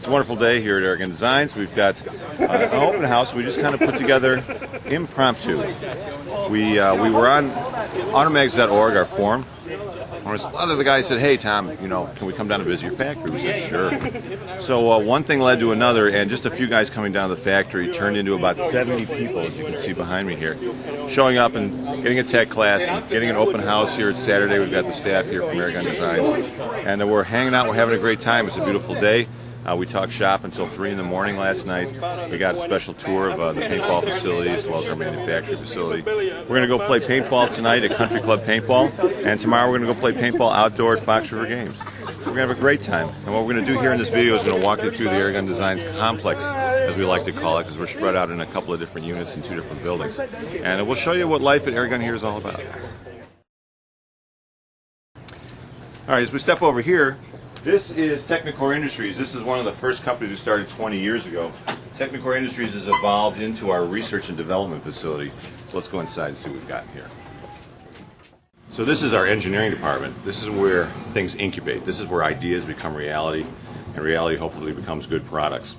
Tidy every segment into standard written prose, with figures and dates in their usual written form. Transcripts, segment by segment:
It's a wonderful day here at Air Gun Designs. We've got an open house we just kind of put together impromptu. We were on Automags.org, our forum. A lot of the guys said, "Hey Tom, can we come down and visit your factory?" We said, "Sure." So one thing led to another, and just a few guys coming down to the factory turned into about 70 people, as you can see behind me here, showing up and getting a tech class and getting an open house here. It's Saturday. We've got the staff here from Air Gun Designs, and we're hanging out. We're having a great time. It's a beautiful day. We talked shop until 3 in the morning last night. We got a special tour of the paintball facility as well as our manufacturing facility. We're going to go play paintball tonight at Country Club Paintball, and tomorrow we're going to go play paintball outdoor at Fox River Games. So we're going to have a great time. And what we're going to do here in this video is going to walk you through the Air Gun Designs complex, as we like to call it, because we're spread out in a couple of different units in 2 different buildings. And we'll show you what life at Air Gun here is all about. All right, as we step over here, this is Technicore Industries. This is one of the first companies we started 20 years ago. Technicore Industries has evolved into our research and development facility. So let's go inside and see what we've got here. So this is our engineering department. This is where things incubate. This is where ideas become reality, and reality hopefully becomes good products.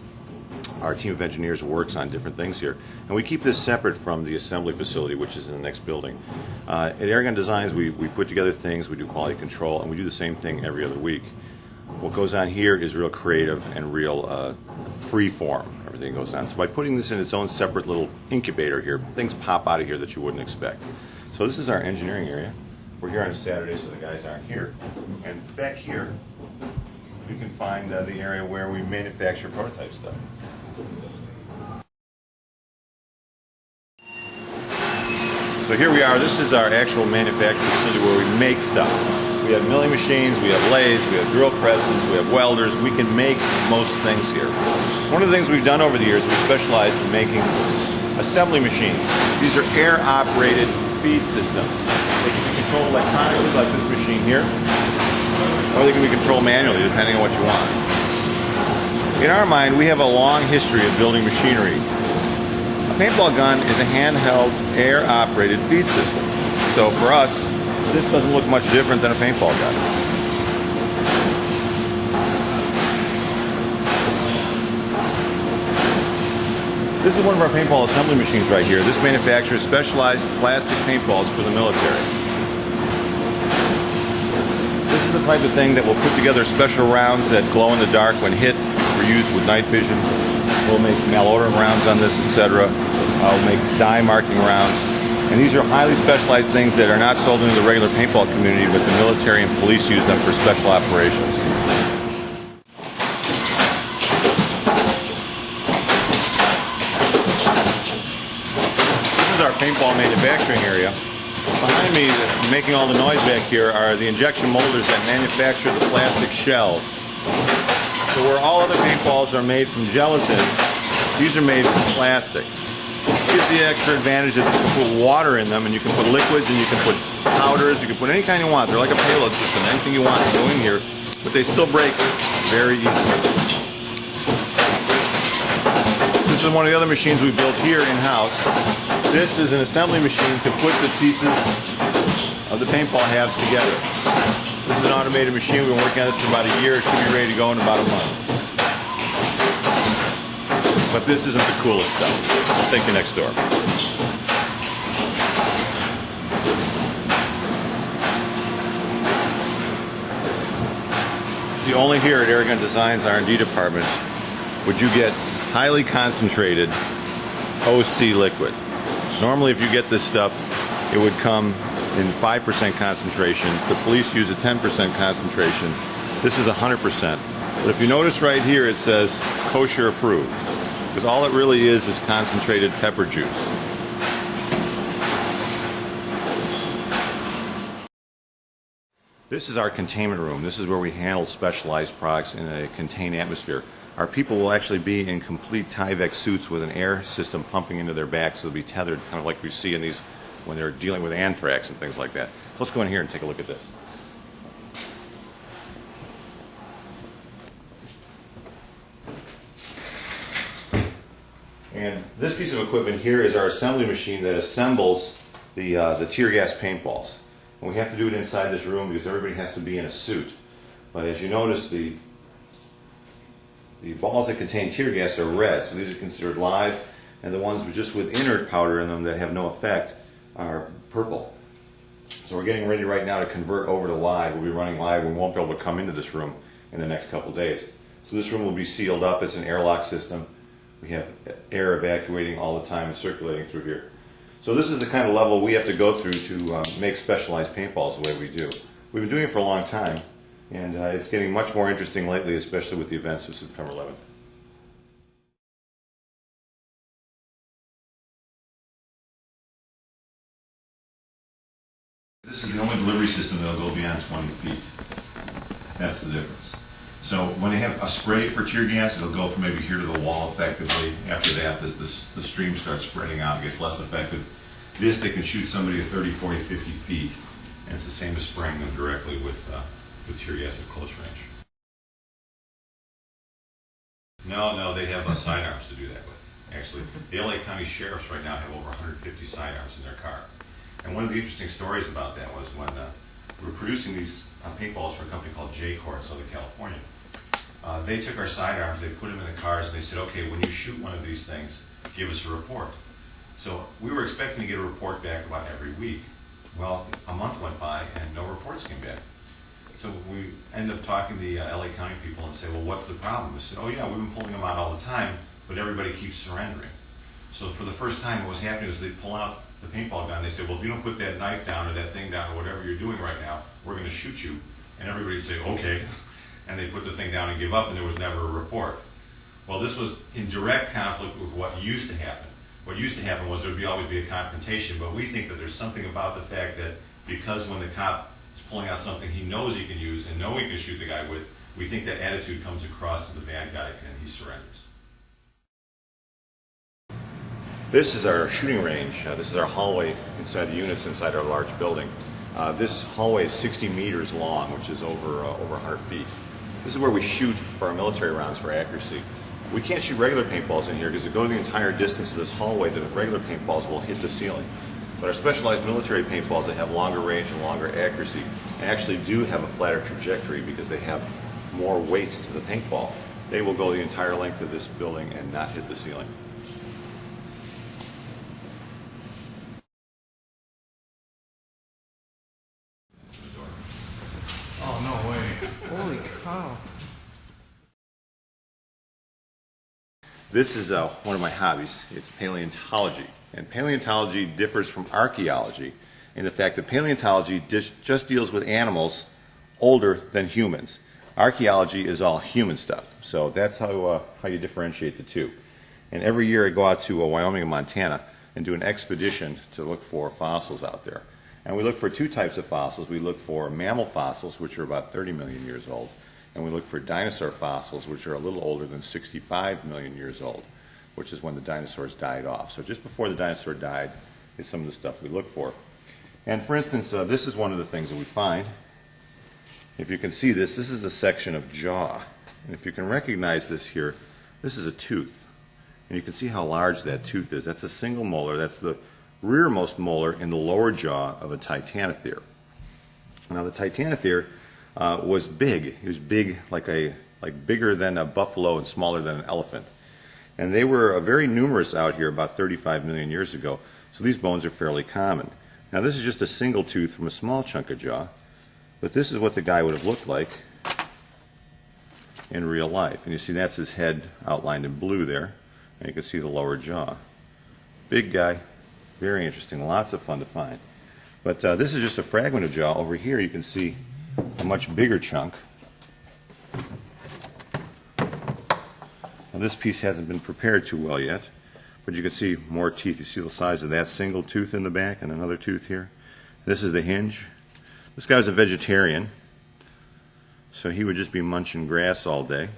Our team of engineers works on different things here, and we keep this separate from the assembly facility, which is in the next building. At Air Gun Designs, we put together things, we do quality control, and we do the same thing every other week. What goes on here is real creative and real free form. Everything goes on. So by putting this in its own separate little incubator here, things pop out of here that you wouldn't expect. So this is our engineering area. We're here on a Saturday, so the guys aren't here. And back here, we can find the area where we manufacture prototype stuff. So here we are. This is our actual manufacturing facility where we make stuff. We have milling machines, we have lathes, we have drill presses, we have welders. We can make most things here. One of the things we've done over the years, we specialize in making assembly machines. These are air-operated feed systems. They can be controlled electronically, like this machine here, or they can be controlled manually, depending on what you want. In our mind, we have a long history of building machinery. A paintball gun is a handheld, air-operated feed system. So for us, this doesn't look much different than a paintball gun. This is one of our paintball assembly machines right here. This manufactures specialized plastic paintballs for the military. This is the type of thing that will put together special rounds that glow in the dark when hit or used with night vision. We'll make malodorant rounds on this, etc. We'll make dye marking rounds. And these are highly specialized things that are not sold into the regular paintball community, but the military and police use them for special operations. This is our paintball manufacturing area. Behind me, making all the noise back here, are the injection molders that manufacture the plastic shells. So where all other paintballs are made from gelatin, these are made from plastic. This gives the extra advantage that you can put water in them, and you can put liquids, and you can put powders, you can put any kind you want. They're like a payload system. Anything you want to go in here, but they still break very easily. This is one of the other machines we built here in-house. This is an assembly machine to put the pieces of the paintball halves together. This is an automated machine. We've been working on this for about a year. It should be ready to go in about a month. But this isn't the coolest stuff. I'll take you next door. See, only here at Air Gun Designs R&D department would you get highly concentrated OC liquid. Normally, if you get this stuff, it would come in 5% concentration. The police use a 10% concentration. This is 100%. But if you notice right here, it says kosher approved. Because all it really is concentrated pepper juice. This is our containment room. This is where we handle specialized products in a contained atmosphere. Our people will actually be in complete Tyvek suits with an air system pumping into their backs, so they'll be tethered, kind of like we see in these when they're dealing with anthrax and things like that. So let's go in here and take a look at this. And this piece of equipment here is our assembly machine that assembles the tear gas paintballs. And we have to do it inside this room because everybody has to be in a suit. But as you notice, the The balls that contain tear gas are red, so these are considered live, and the ones just with inert powder in them that have no effect are purple. So we're getting ready right now to convert over to live. We'll be running live. We won't be able to come into this room in the next couple days. So this room will be sealed up. It's an airlock system. We have air evacuating all the time and circulating through here. So this is the kind of level we have to go through to make specialized paintballs the way we do. We've been doing it for a long time, and it's getting much more interesting lately, especially with the events of September 11th. This is the only delivery system that will go beyond 20 feet. That's the difference. So when they have a spray for tear gas, it'll go from maybe here to the wall effectively. After that, the stream starts spreading out and gets less effective. This, they can shoot somebody at 30, 40, 50 feet, and it's the same as spraying them directly with tear gas at close range. No, they have sidearms to do that with. Actually, the LA County Sheriffs right now have over 150 sidearms in their car. And one of the interesting stories about that was when we were producing these paintballs for a company called J-Corps in Southern California. They took our sidearms, they put them in the cars, and they said, okay, when you shoot one of these things, give us a report. So we were expecting to get a report back about every week. Well, a month went by and no reports came back. So we ended up talking to the LA County people and said, well, what's the problem? They said, oh yeah, we've been pulling them out all the time, but everybody keeps surrendering. So for the first time, what was happening was they'd pull out the paintball gun. They said, well, if you don't put that knife down or that thing down or whatever you're doing right now, we're going to shoot you. And everybody would say, okay. And they put the thing down and give up, and there was never a report. Well, this was in direct conflict with what used to happen. What used to happen was there would always be a confrontation, but we think that there's something about the fact that because when the cop is pulling out something he knows he can use and know he can shoot the guy with, we think that attitude comes across to the bad guy and he surrenders. This is our shooting range. This is our hallway inside the units inside our large building. This hallway is 60 meters long, which is over 100 feet. This is where we shoot for our military rounds for accuracy. We can't shoot regular paintballs in here because to go the entire distance of this hallway, the regular paintballs will hit the ceiling. But our specialized military paintballs that have longer range and longer accuracy actually do have a flatter trajectory because they have more weight to the paintball. They will go the entire length of this building and not hit the ceiling. Oh, no way. Holy cow. This is one of my hobbies. It's paleontology. And paleontology differs from archaeology in the fact that paleontology just deals with animals older than humans. Archaeology is all human stuff. So that's how you differentiate the two. And every year I go out to Wyoming and Montana and do an expedition to look for fossils out there. And we look for two types of fossils. We look for mammal fossils, which are about 30 million years old. And we look for dinosaur fossils, which are a little older than 65 million years old, which is when the dinosaurs died off. So just before the dinosaur died is some of the stuff we look for. And for instance, this is one of the things that we find. If you can see this is a section of jaw. And if you can recognize this here, this is a tooth. And you can see how large that tooth is. That's a single molar. That's the rearmost molar in the lower jaw of a titanothere. Now the titanothere was big. He was big, like bigger than a buffalo and smaller than an elephant. And they were very numerous out here about 35 million years ago. So these bones are fairly common. Now this is just a single tooth from a small chunk of jaw, but this is what the guy would have looked like in real life. And you see that's his head outlined in blue there, and you can see the lower jaw. Big guy, very interesting, lots of fun to find. But this is just a fragment of jaw. Over here you can see a much bigger chunk. Now this piece hasn't been prepared too well yet, but you can see more teeth. You see the size of that single tooth in the back and another tooth here. This is the hinge. This guy was a vegetarian, so he would just be munching grass all day.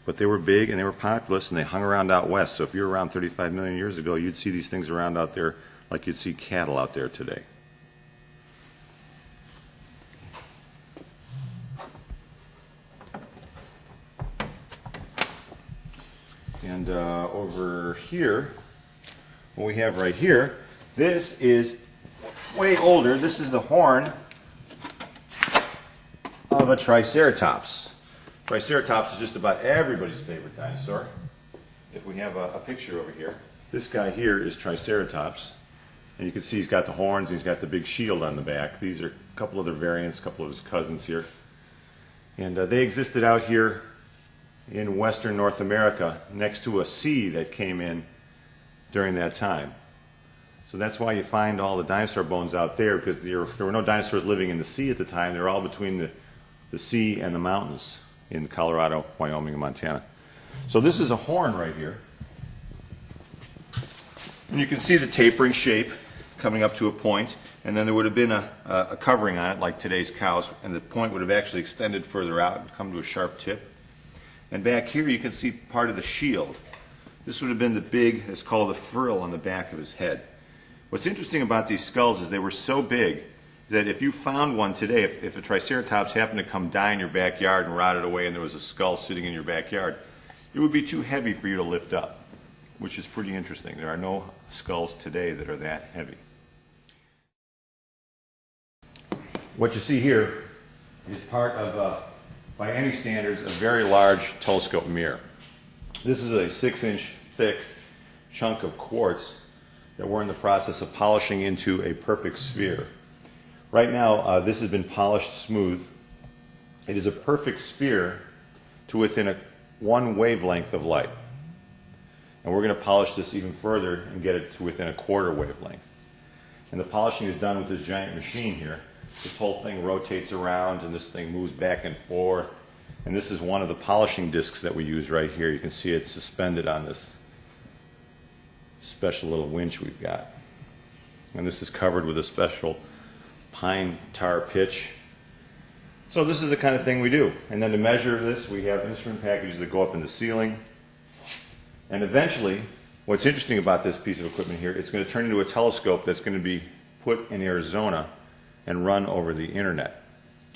But they were big and they were populous and they hung around out west. So if you were around 35 million years ago, you'd see these things around out there like you'd see cattle out there today. And over here, what we have right here, this is way older. This is the horn of a triceratops. Triceratops is just about everybody's favorite dinosaur. If we have a picture over here, this guy here is Triceratops. And you can see he's got the horns, he's got the big shield on the back. These are a couple other variants, a couple of his cousins here. And they existed out here in western North America next to a sea that came in during that time. So that's why you find all the dinosaur bones out there, because there were no dinosaurs living in the sea at the time. They were all between the sea and the mountains in Colorado, Wyoming, and Montana. So this is a horn right here. And you can see the tapering shape coming up to a point, and then there would have been a covering on it like today's cows, and the point would have actually extended further out and come to a sharp tip. And back here you can see part of the shield. This would have been the big, it's called the frill on the back of his head. What's interesting about these skulls is they were so big that if you found one today, if a Triceratops happened to come die in your backyard and rotted away and there was a skull sitting in your backyard, it would be too heavy for you to lift up, which is pretty interesting. There are no skulls today that are that heavy. What you see here is part of, by any standards, a very large telescope mirror. This is a 6-inch thick chunk of quartz that we're in the process of polishing into a perfect sphere. Right now, this has been polished smooth. It is a perfect sphere to within one wavelength of light. And we're going to polish this even further and get it to within a quarter wavelength. And the polishing is done with this giant machine here. This whole thing rotates around and this thing moves back and forth. And this is one of the polishing discs that we use right here. You can see it suspended on this special little winch we've got. And this is covered with a special pine tar pitch. So this is the kind of thing we do. And then to measure this, we have instrument packages that go up in the ceiling. And eventually, what's interesting about this piece of equipment here, it's going to turn into a telescope that's going to be put in Arizona and run over the internet.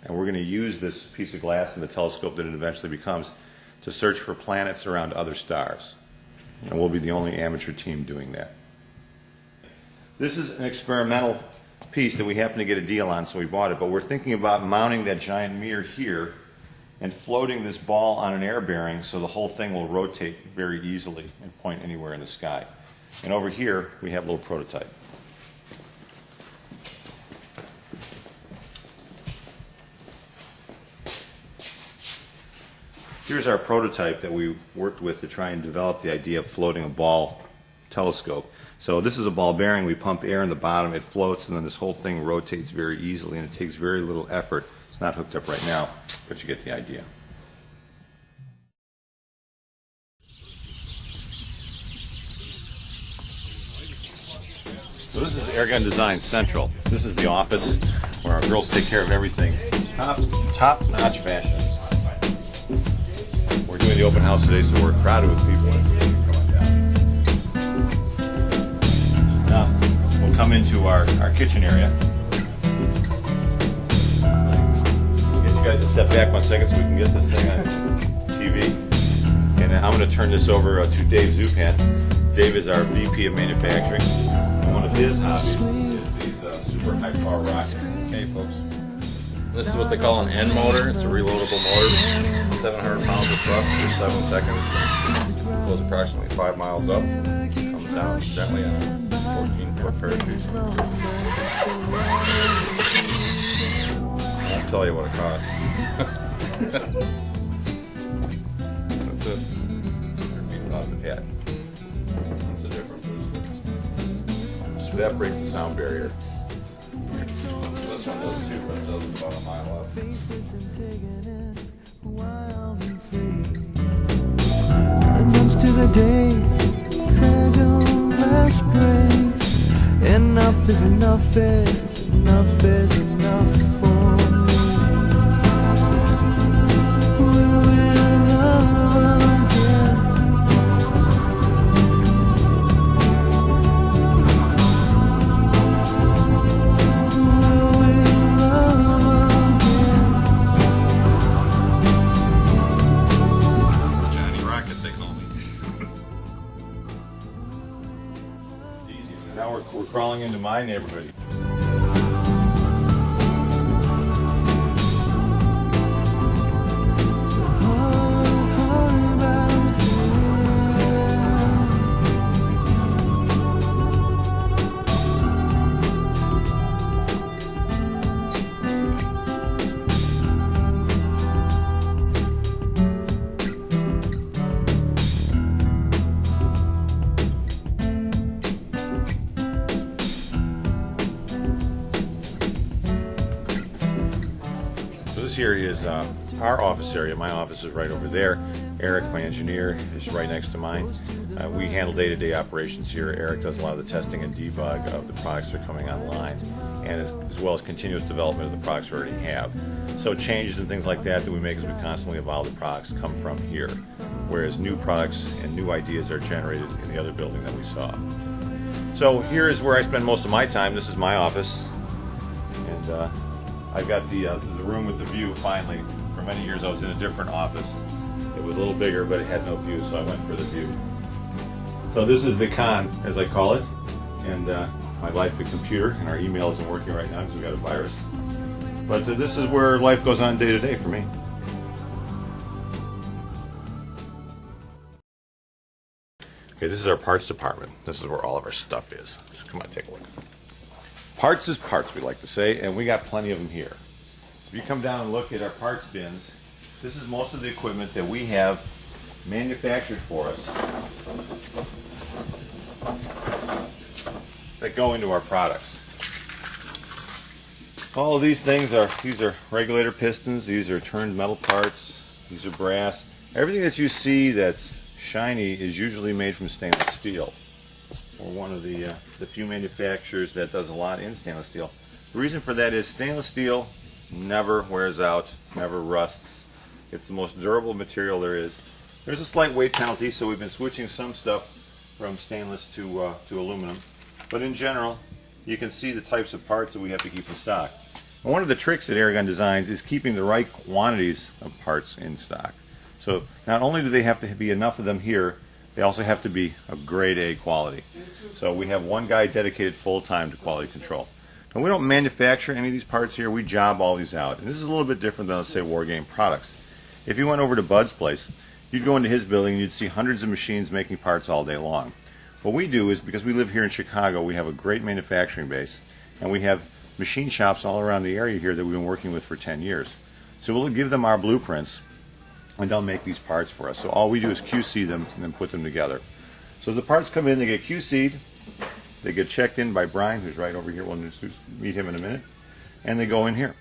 And we're going to use this piece of glass and the telescope that it eventually becomes to search for planets around other stars. And we'll be the only amateur team doing that. This is an experimental piece that we happened to get a deal on, so we bought it. But we're thinking about mounting that giant mirror here and floating this ball on an air bearing so the whole thing will rotate very easily and point anywhere in the sky. And over here, we have a little prototype. Here's our prototype that we worked with to try and develop the idea of floating a ball telescope. So this is a ball bearing. We pump air in the bottom, it floats, and then this whole thing rotates very easily, and it takes very little effort. It's not hooked up right now, but you get the idea. So this is Airgun Central. This is the office where our girls take care of everything. Top-notch fashion. We're doing the open house today, so we're crowded with people. Now, we'll come into our kitchen area. Get you guys to step back 1 second so we can get this thing on TV. And I'm going to turn this over to Dave Zupan. Dave is our VP of manufacturing. And one of his hobbies is these super high power rockets. Okay, folks. This is what they call an end motor. It's a reloadable motor. 700 pounds of thrust for 7 seconds. Goes approximately 5 miles up. Comes down gently on a 14-foot parachute. I won't tell you what it costs. That's it. They're beating off the pad. That's the difference. So that breaks the sound barrier. This one does too, but it does about a mile up. To the day, fabulous breaks. Enough is enough is enough is enough for me. We will love again. We will love again. Johnny Rocket, they call me. Now we're crawling into my neighborhood. here is our office area. My office is right over there. Eric, my engineer, is right next to mine. We handle day-to-day operations here. Eric does a lot of the testing and debug of the products that are coming online, and as well as continuous development of the products we already have. So changes and things like that we make as we constantly evolve the products come from here, whereas new products and new ideas are generated in the other building that we saw. So here is where I spend most of my time. This is my office, and I've got the room with the view finally. For many years I was in a different office. It was a little bigger, but it had no view, so I went for the view. So this is the con, as I call it, and my life at computer, and our email isn't working right now because we've got a virus. But this is where life goes on day to day for me. Okay, this is our parts department. This is where all of our stuff is. So come on, take a look. Parts is parts, we like to say, and we got plenty of them here. If you come down and look at our parts bins, this is most of the equipment that we have manufactured for us that go into our products. All of these things are regulator pistons, these are turned metal parts, these are brass. Everything that you see that's shiny is usually made from stainless steel. We're one of the few manufacturers that does a lot in stainless steel. The reason for that is stainless steel never wears out, never rusts. It's the most durable material there is. There's a slight weight penalty, so we've been switching some stuff from stainless to aluminum. But in general, you can see the types of parts that we have to keep in stock. And one of the tricks at Aragon Designs is keeping the right quantities of parts in stock. So not only do they have to be enough of them here, they also have to be of grade A quality. So we have one guy dedicated full-time to quality control. And we don't manufacture any of these parts here, we job all these out. And this is a little bit different than, let's say, War Game Products. If you went over to Bud's place, you'd go into his building and you'd see hundreds of machines making parts all day long. What we do is, because we live here in Chicago, we have a great manufacturing base, and we have machine shops all around the area here that we've been working with for 10 years. So we'll give them our blueprints, and they'll make these parts for us. So all we do is QC them and then put them together. So as the parts come in, they get QC'd, they get checked in by Brian, who's right over here. We'll meet him in a minute, and they go in here.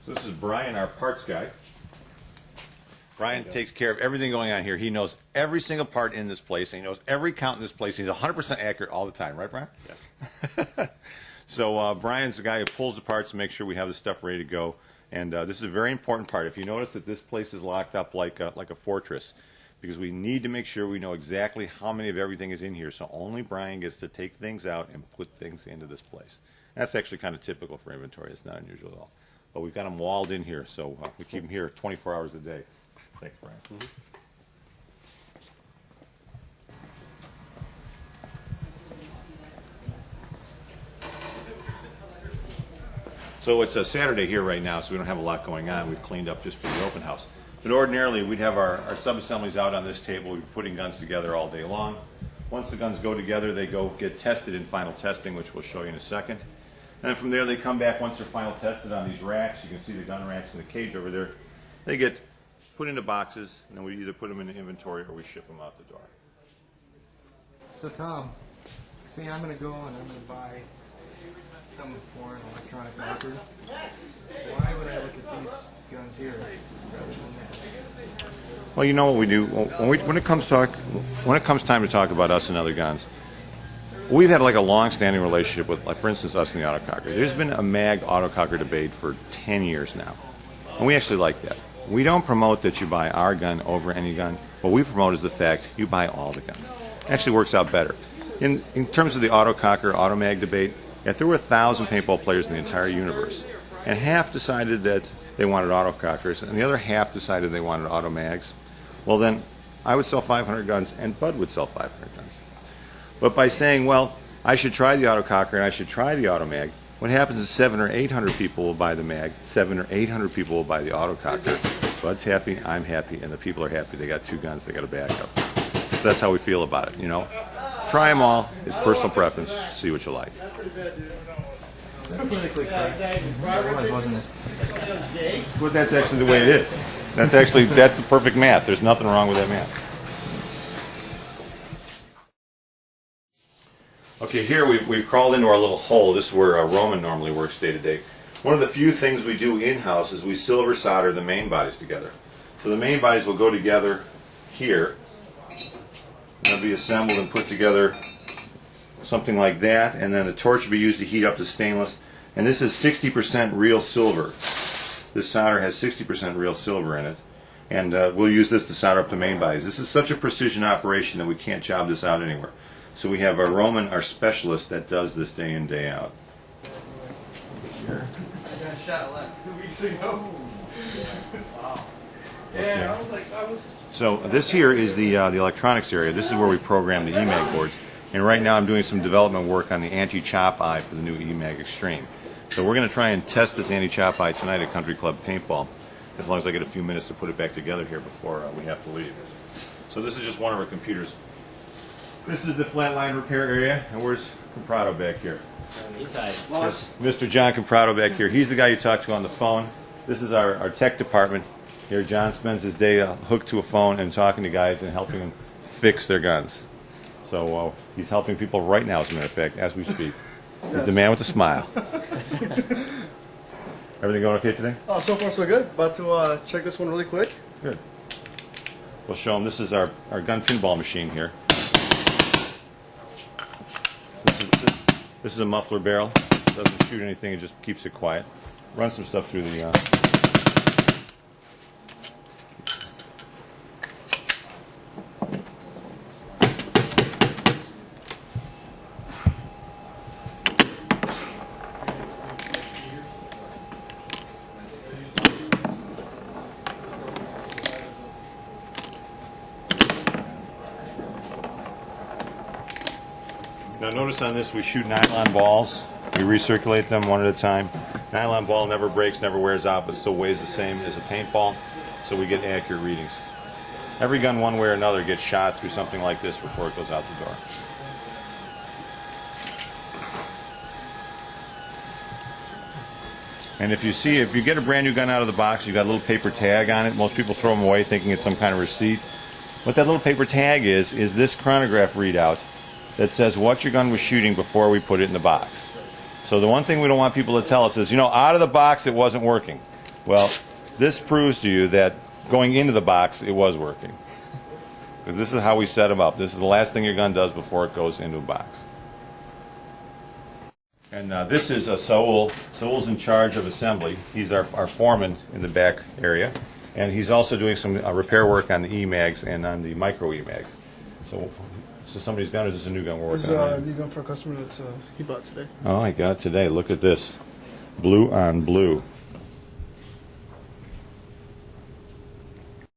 So this is Brian, our parts guy. Brian takes care of everything going on here. He knows every single part in this place, and he knows every count in this place. He's 100% accurate all the time, right, Brian? Yes. So Brian's the guy who pulls the parts to make sure we have the stuff ready to go. And this is a very important part. If you notice that this place is locked up like a fortress, because we need to make sure we know exactly how many of everything is in here. So only Brian gets to take things out and put things into this place. That's actually kind of typical for inventory. It's not unusual at all. But we've got them walled in here, so we keep them here 24 hours a day. Thanks, Brian. Mm-hmm. So it's a Saturday here right now, so we don't have a lot going on. We've cleaned up just for the open house. But ordinarily, we'd have our sub-assemblies out on this table. We'd be putting guns together all day long. Once the guns go together, they go get tested in final testing, which we'll show you in a second. And then from there, they come back once they're final tested on these racks. You can see the gun racks in the cage over there. They get put into boxes, and then we either put them in the inventory or we ship them out the door. So Tom, see, I'm going to go and I'm going to buy some foreign electronic markers. Why would I look at these guns here rather than that? Well, you know what we do when it comes time to talk about us and other guns. We've had like a long-standing relationship with, like, for instance, us and the autococker. There's been a mag autococker debate for 10 years now, and we actually like that. We don't promote that you buy our gun over any gun. What we promote is the fact you buy all the guns. It actually works out better. In terms of the autococker, automag debate, if there were 1,000 paintball players in the entire universe, and half decided that they wanted autocockers, and the other half decided they wanted automags, well then, I would sell 500 guns, and Bud would sell 500 guns. But by saying, well, I should try the autococker and I should try the automag, what happens is 700 or 800 people will buy the mag, 700 or 800 people will buy the autococker. Bud's happy, I'm happy, and the people are happy. They got two guns, they got a backup. So that's how we feel about it, you know. Try them all. It's personal preference. See what you like. That's politically correct. Otherwise, wasn't it? But that's actually the way it is. That's the perfect math. There's nothing wrong with that math. Okay, here we've crawled into our little hole. This is where Roman normally works day to day. One of the few things we do in-house is we silver solder the main bodies together. So the main bodies will go together here. They'll be assembled and put together something like that, and then the torch will be used to heat up the stainless. And this is 60% real silver. This solder has 60% real silver in it, and we'll use this to solder up the main bodies. This is such a precision operation that we can't job this out anywhere. So we have Roman, our specialist, that does this day in, day out. Here. I got shot like 2 weeks ago. Wow. Yeah, I was. So this here is the electronics area. This is where we program the EMAG boards. And right now I'm doing some development work on the anti-chop eye for the new EMAG Extreme. So we're going to try and test this anti-chop eye tonight at Country Club Paintball, as long as I get a few minutes to put it back together here before we have to leave. So this is just one of our computers. This is the flatline repair area, and where's Comprado back here? East side. Mr. John Comprado back here. He's the guy you talked to on the phone. This is our tech department. Here, John spends his day hooked to a phone and talking to guys and helping them fix their guns. So he's helping people right now, as a matter of fact, as we speak. He's the man with the smile. Everything going okay today? Oh, so far so good. About to check this one really quick. Good. We'll show them. This is our gun pinball machine here. This is a muffler barrel. It doesn't shoot anything, it just keeps it quiet. Run some stuff through the... Now notice on this we shoot nylon balls. We recirculate them one at a time. Nylon ball never breaks, never wears out, but still weighs the same as a paintball, so we get accurate readings. Every gun, one way or another, gets shot through something like this before it goes out the door. And if you get a brand new gun out of the box, you've got a little paper tag on it. Most people throw them away thinking it's some kind of receipt. What that little paper tag is this chronograph readout that says what your gun was shooting before we put it in the box. So the one thing we don't want people to tell us is, out of the box it wasn't working. Well, this proves to you that going into the box it was working. Because this is how we set them up. This is the last thing your gun does before it goes into a box. And this is Saul. Saul's in charge of assembly. He's our foreman in the back area. And he's also doing some repair work on the EMAGs and on the micro EMAGs. So this is somebody's gun, or is this a new gun we're working on? This is a new gun for a customer that he bought today. Oh, I got it today. Look at this. Blue on blue.